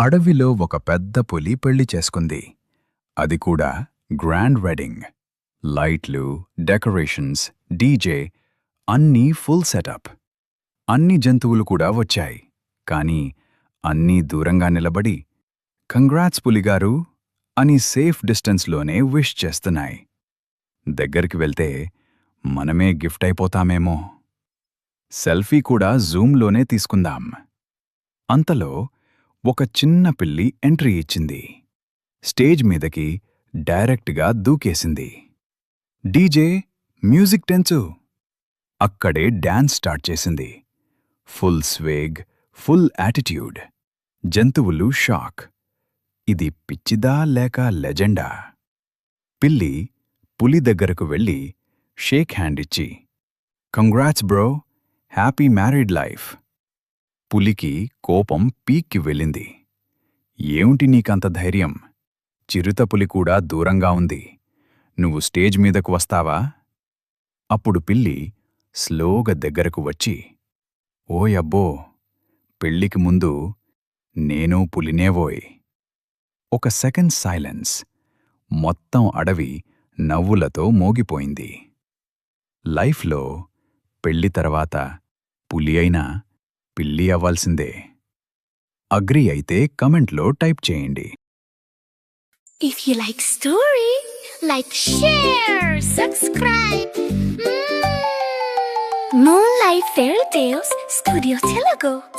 అడవిలో ఒక పెద్ద పులి పెళ్లి చేసుకుంది. అది కూడా గ్రాండ్ వెడ్డింగ్. లైట్లు, డెకరేషన్స్, డీజే అన్నీ ఫుల్ సెటప్. అన్ని జంతువులు కూడా వచ్చాయి. కాని అన్నీ దూరంగా నిలబడి కంగ్రాట్స్ పులిగారు అని సేఫ్ డిస్టెన్స్లోనే విష్ చేస్తున్నాయి. దగ్గరికి వెళ్తే మనమే గిఫ్ట్ అయిపోతామేమో. సెల్ఫీ కూడా జూమ్లోనే తీసుకుందాం. అంతలో ఒక చిన్న పిల్లి ఎంట్రీ ఇచ్చింది. స్టేజ్ మీదకి డైరెక్ట్గా దూకేసింది. డీజే, మ్యూజిక్ టెన్సు. అక్కడే డాన్స్ స్టార్ట్ చేసింది. Full swag, full attitude. జంతువులు షాక్. ఇది పిచ్చిదా లేక లెజెండా? పిల్లి పులి దగ్గరకు వెళ్ళి షేక్ హ్యాండ్ ఇచ్చి, congrats bro, happy married life. పులికి కోపం పీక్కి వెళ్ళింది. ఏమిటి నీకంత ధైర్యం? చిరుతపులి కూడా దూరంగా ఉంది. నువ్వు స్టేజ్ మీదకు వస్తావా? అప్పుడు పిల్లి స్లోగా దగ్గరకు వచ్చి, ఓయబ్బో, పెళ్ళికి ముందు నేనూ పులినేవోయ్. ఒక సెకండ్ సైలెన్స్. మొత్తం అడవి నవ్వులతో మోగిపోయింది. లైఫ్లో పెళ్లి తర్వాత పులి అయినా పిల్లి అవ్వాల్సిందే. అగ్రి అయితే కమెంట్లో టైప్ చేయండి. If you like story, like, share, subscribe. Moonlight Fairy Tales Studio Telugu.